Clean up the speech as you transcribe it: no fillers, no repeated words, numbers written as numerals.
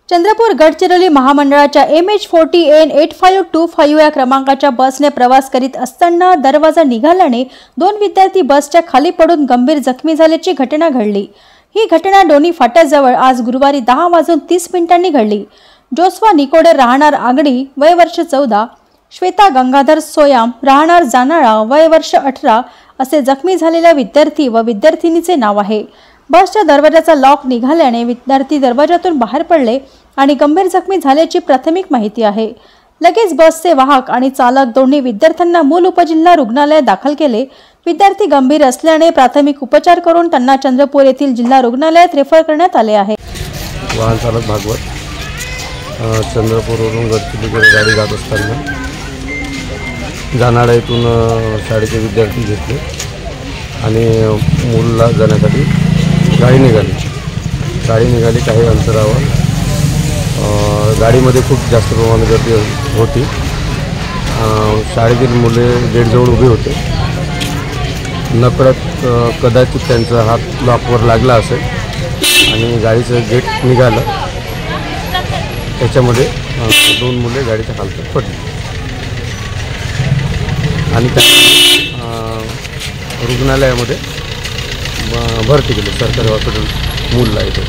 चंद्रपूर गडचिरोली महामंडळाच्या MH40N8525 या क्रमांकाच्या बसने प्रवास करीत असताना दरवाजा निघाल्याने दोन विद्यार्थी बसच्या खाली पडून गंभीर जखमी झाल्याची घटना घडली। ही घटना डोनी फाट्याजवळ आज गुरुवारी 10:30 घडली। जोस्वा निकोडे राहणार आगडी वय वर्ष 14, श्वेता गंगाधर सोयाम राहणार जानाळा वय वर्ष 18 असे जखमी झालेल्या विद्यार्थी व विद्यार्थिनीचे नाव आहे। बसच्या दरवाजाचा लॉक निघाल्याने विद्यार्थी दरवाजातून बाहेर पडले आणि गंभीर जखमी झाल्याची प्राथमिक माहिती आहे। लगेच बसचे वाहक आणि चालक दोन्ही विद्यार्थ्यांना मूल उपजिल्हा रुग्णालयात दाखल केले। विद्यार्थी गंभीर असल्याने प्राथमिक उपचार करून त्यांना चंद्रपूर येथील जिल्हा रुग्णालयात रेफर करण्यात आले आहे। वाहन चालक भागवत चंद्रपूरवरून गडचिरोलीकडे गाडी जात असताना जानाडा येथून शाळेचे विद्यार्थी घेतले आणि मूलला जाण्यासाठी गाडी निघाली। काही अंतरावर गाडीमध्ये खूप जास्त प्रमाणात गर्दी होती। शाळेतील मुले गेटजवळ उभे होते। नकळत कदाचित त्यांचा हात लॉकवर लागला असेल आणि गाडीचं गेट निघालं। त्याच्यामध्ये दोन मुले गाडीच्या खालती पडली आणि त्यांना रुग्णालयामध्ये भरती केली, सरकारी हॉस्पिटल मूलला इथे।